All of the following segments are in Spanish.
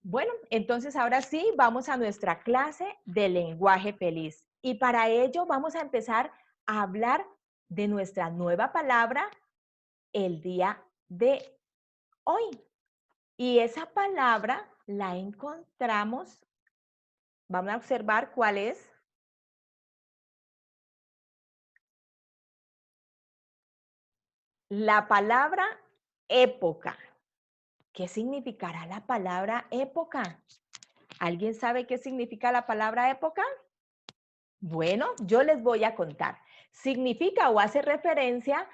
Bueno, entonces ahora sí, vamos a nuestra clase de lenguaje feliz. Y para ello vamos a empezar a hablar de nuestra nueva palabra el día de hoy. Y esa palabra la encontramos, vamos a observar cuál es. La palabra época. ¿Qué significará la palabra época? ¿Alguien sabe qué significa la palabra época? Bueno, yo les voy a contar. Significa o hace referencia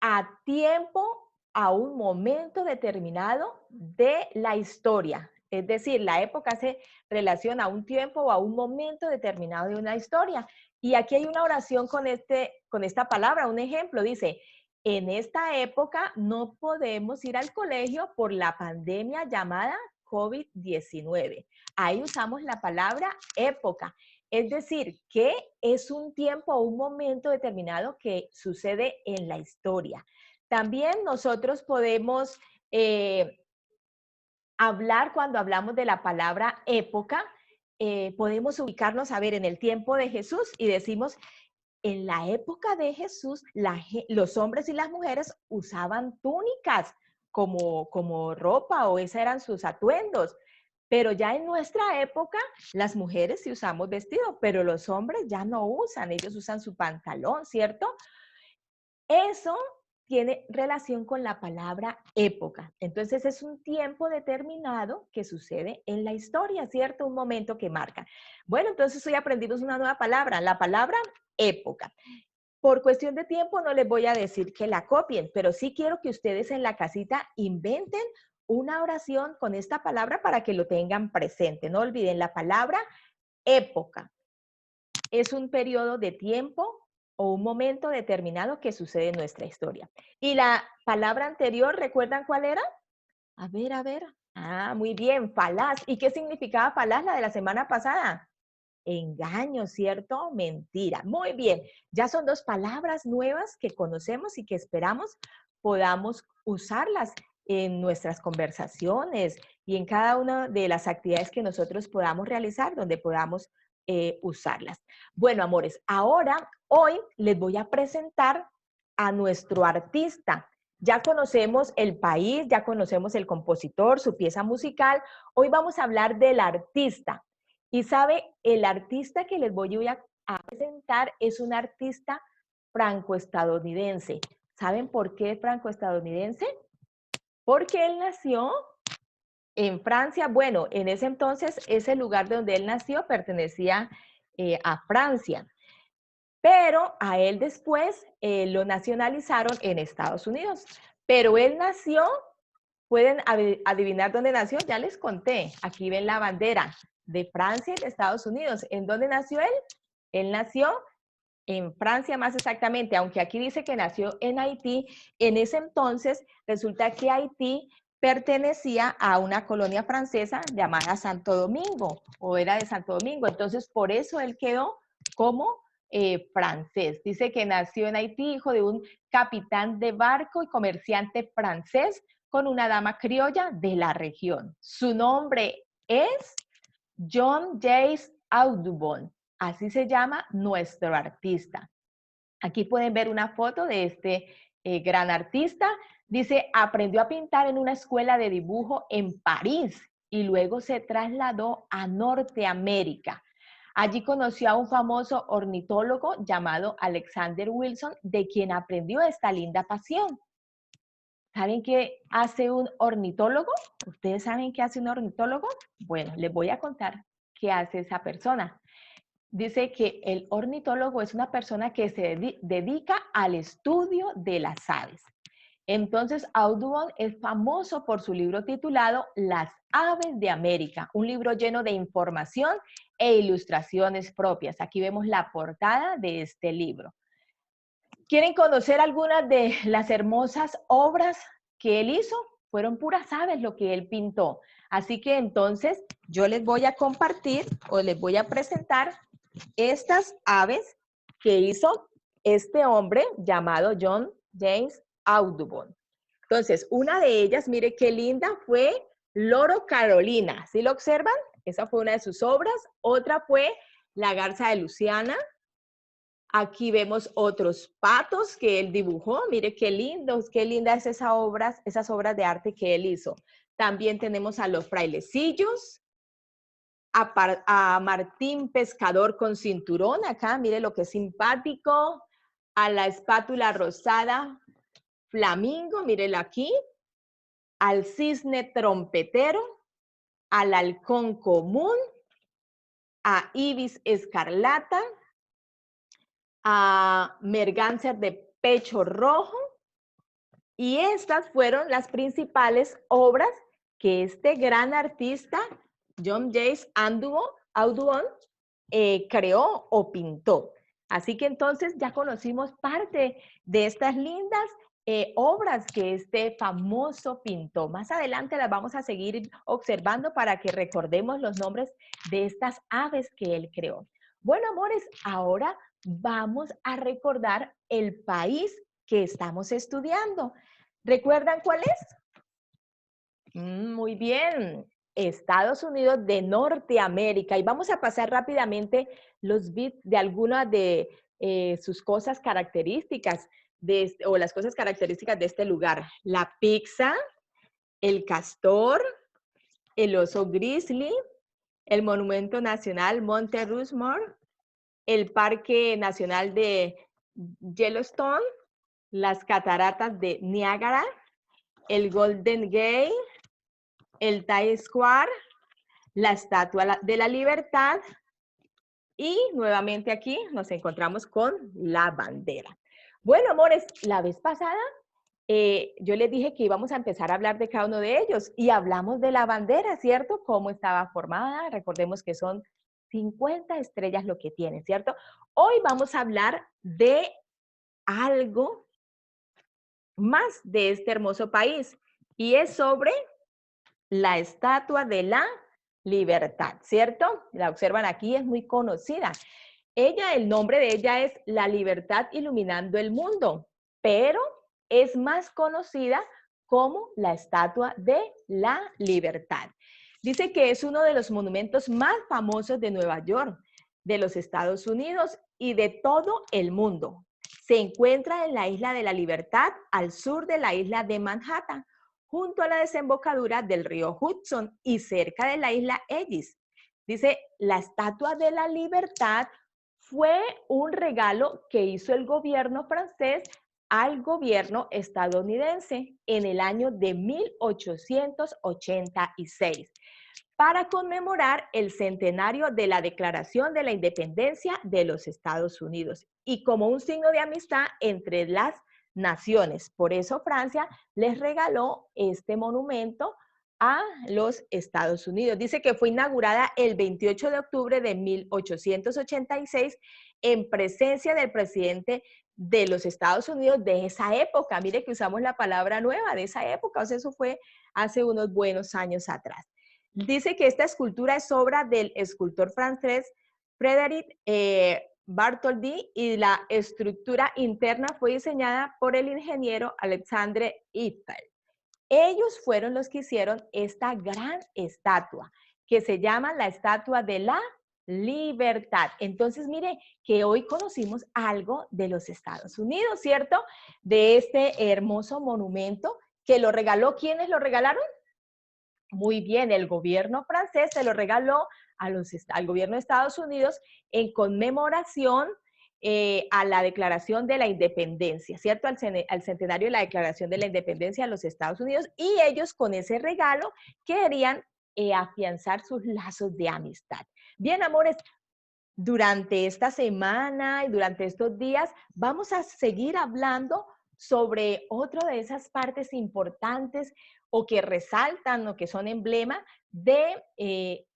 a tiempo, a un momento determinado de la historia. Es decir, la época hace relación a un tiempo o a un momento determinado de una historia. Y aquí hay una oración con esta palabra, un ejemplo, dice, en esta época no podemos ir al colegio por la pandemia llamada COVID-19. Ahí usamos la palabra época. Es decir, que es un tiempo o un momento determinado que sucede en la historia. También nosotros podemos hablar cuando hablamos de la palabra época, podemos ubicarnos a ver en el tiempo de Jesús y decimos, en la época de Jesús, los hombres y las mujeres usaban túnicas como ropa o esos eran sus atuendos. Pero ya en nuestra época, las mujeres sí usamos vestido, pero los hombres ya no usan, ellos usan su pantalón, ¿cierto? Eso tiene relación con la palabra época. Entonces es un tiempo determinado que sucede en la historia, ¿cierto? Un momento que marca. Bueno, entonces hoy aprendimos una nueva palabra, la palabra época. Por cuestión de tiempo no les voy a decir que la copien, pero sí quiero que ustedes en la casita inventen una oración con esta palabra para que lo tengan presente. No olviden la palabra época. Es un periodo de tiempo o un momento determinado que sucede en nuestra historia. Y la palabra anterior, ¿recuerdan cuál era? A ver, a ver. Ah, muy bien, falaz. ¿Y qué significaba falaz la de la semana pasada? Engaño, ¿cierto? Mentira. Muy bien. Ya son dos palabras nuevas que conocemos y que esperamos podamos usarlas en nuestras conversaciones y en cada una de las actividades que nosotros podamos realizar, donde podamos usarlas. Bueno, amores, ahora, hoy les voy a presentar a nuestro artista. Ya conocemos el país, ya conocemos el compositor, su pieza musical. Hoy vamos a hablar del artista. Y sabe, el artista que les voy a presentar es un artista franco-estadounidense. ¿Saben por qué franco-estadounidense? Porque él nació en Francia. Bueno, en ese entonces, ese lugar donde él nació pertenecía a Francia. Pero a él después lo nacionalizaron en Estados Unidos. Pero él nació, ¿pueden adivinar dónde nació? Ya les conté. Aquí ven la bandera de Francia y de Estados Unidos. ¿En dónde nació él? Él nació en Francia más exactamente, aunque aquí dice que nació en Haití. En ese entonces resulta que Haití pertenecía a una colonia francesa llamada Santo Domingo, o era de Santo Domingo. Entonces, por eso él quedó como francés. Dice que nació en Haití, hijo de un capitán de barco y comerciante francés con una dama criolla de la región. Su nombre es John James Audubon. Así se llama nuestro artista. Aquí pueden ver una foto de este gran artista. Dice, aprendió a pintar en una escuela de dibujo en París y luego se trasladó a Norteamérica. Allí conoció a un famoso ornitólogo llamado Alexander Wilson, de quien aprendió esta linda pasión. ¿Saben qué hace un ornitólogo? ¿Ustedes saben qué hace un ornitólogo? Bueno, les voy a contar qué hace esa persona. Dice que el ornitólogo es una persona que se dedica al estudio de las aves. Entonces, Audubon es famoso por su libro titulado Las aves de América, un libro lleno de información e ilustraciones propias. Aquí vemos la portada de este libro. ¿Quieren conocer algunas de las hermosas obras que él hizo? Fueron puras aves lo que él pintó. Así que entonces yo les voy a compartir o les voy a presentar estas aves que hizo este hombre llamado John James Audubon. Entonces, una de ellas, mire qué linda, fue Loro Carolina. ¿Sí lo observan? Esa fue una de sus obras. Otra fue La Garza de Luciana. Aquí vemos otros patos que él dibujó. Mire qué lindos, qué lindas esas obras de arte que él hizo. También tenemos a los frailecillos, a Martín Pescador con cinturón. Acá, mire lo que es simpático. A la espátula rosada flamingo, mírelo aquí. Al cisne trompetero, al halcón común, a ibis escarlata, a merganser de pecho rojo, y estas fueron las principales obras que este gran artista, John James Audubon, creó o pintó. Así que entonces ya conocimos parte de estas lindas obras que este famoso pintó. Más adelante las vamos a seguir observando para que recordemos los nombres de estas aves que él creó. Bueno, amores, ahora vamos a recordar el país que estamos estudiando. ¿Recuerdan cuál es? Muy bien, Estados Unidos de Norteamérica. Y vamos a pasar rápidamente los bits de algunas de sus cosas características o las cosas características de este lugar. La pizza, el castor, el oso grizzly, el monumento nacional Monte Rushmore, el Parque Nacional de Yellowstone, las cataratas de Niágara, el Golden Gate, el Times Square, la Estatua de la Libertad y nuevamente aquí nos encontramos con la bandera. Bueno, amores, la vez pasada yo les dije que íbamos a empezar a hablar de cada uno de ellos y hablamos de la bandera, ¿cierto? Cómo estaba formada. Recordemos que son 50 estrellas lo que tiene, ¿cierto? Hoy vamos a hablar de algo más de este hermoso país y es sobre la Estatua de la Libertad, ¿cierto? La observan aquí, es muy conocida. El nombre de ella es La Libertad Iluminando el Mundo, pero es más conocida como la Estatua de la Libertad. Dice que es uno de los monumentos más famosos de Nueva York, de los Estados Unidos y de todo el mundo. Se encuentra en la Isla de la Libertad, al sur de la isla de Manhattan, junto a la desembocadura del río Hudson y cerca de la isla Ellis. Dice, la Estatua de la Libertad fue un regalo que hizo el gobierno francés al gobierno estadounidense en el año de 1886 para conmemorar el centenario de la Declaración de la Independencia de los Estados Unidos y como un signo de amistad entre las naciones. Por eso Francia les regaló este monumento a los Estados Unidos. Dice que fue inaugurada el 28 de octubre de 1886 en presencia del presidente de los Estados Unidos de esa época. Mire que usamos la palabra nueva de esa época, o sea, eso fue hace unos buenos años atrás. Dice que esta escultura es obra del escultor francés Frédéric Bartholdi y la estructura interna fue diseñada por el ingeniero Alexandre Eiffel. Ellos fueron los que hicieron esta gran estatua, que se llama la Estatua de la Libertad. Entonces, mire que hoy conocimos algo de los Estados Unidos, ¿cierto? De este hermoso monumento que lo regaló. ¿Quiénes lo regalaron? Muy bien, el gobierno francés se lo regaló al gobierno de Estados Unidos en conmemoración a la Declaración de la Independencia, ¿cierto? Al centenario de la Declaración de la Independencia de los Estados Unidos, y ellos con ese regalo querían afianzar sus lazos de amistad. Bien, amores, durante esta semana y durante estos días vamos a seguir hablando sobre otra de esas partes importantes o que resaltan o que son emblema de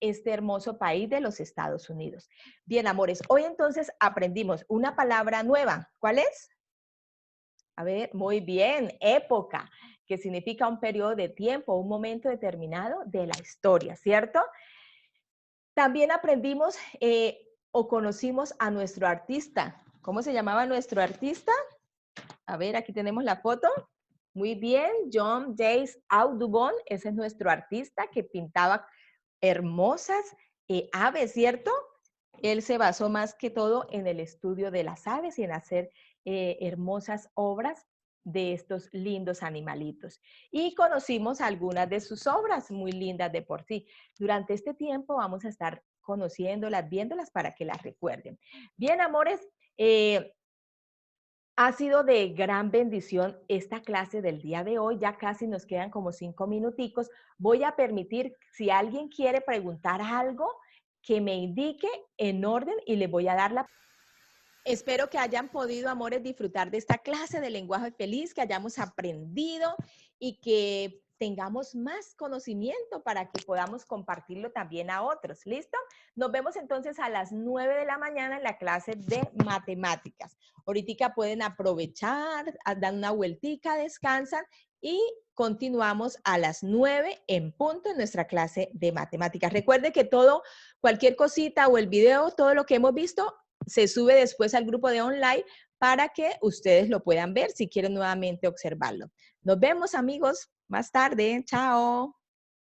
este hermoso país de los Estados Unidos. Bien, amores, hoy entonces aprendimos una palabra nueva. ¿Cuál es? A ver, muy bien, época, que significa un periodo de tiempo, un momento determinado de la historia, ¿cierto? También aprendimos o conocimos a nuestro artista. ¿Cómo se llamaba nuestro artista? A ver, aquí tenemos la foto. Muy bien, John Jace Audubon, ese es nuestro artista que pintaba hermosas aves, ¿cierto? Él se basó más que todo en el estudio de las aves y en hacer hermosas obras de estos lindos animalitos. Y conocimos algunas de sus obras muy lindas de por sí. Durante este tiempo vamos a estar conociéndolas, viéndolas para que las recuerden. Bien, amores, ha sido de gran bendición esta clase del día de hoy. Ya casi nos quedan como 5 minuticos. Voy a permitir, si alguien quiere preguntar algo, que me indique en orden y le voy a dar la... Espero que hayan podido, amores, disfrutar de esta clase de lenguaje feliz, que hayamos aprendido y que tengamos más conocimiento para que podamos compartirlo también a otros. ¿Listo? Nos vemos entonces a las 9 de la mañana en la clase de matemáticas. Ahorita pueden aprovechar, dar una vueltica, descansan y continuamos a las 9 en punto en nuestra clase de matemáticas. Recuerde que todo, cualquier cosita o el video, todo lo que hemos visto, se sube después al grupo de online para que ustedes lo puedan ver si quieren nuevamente observarlo. Nos vemos, amigos, más tarde. Chao.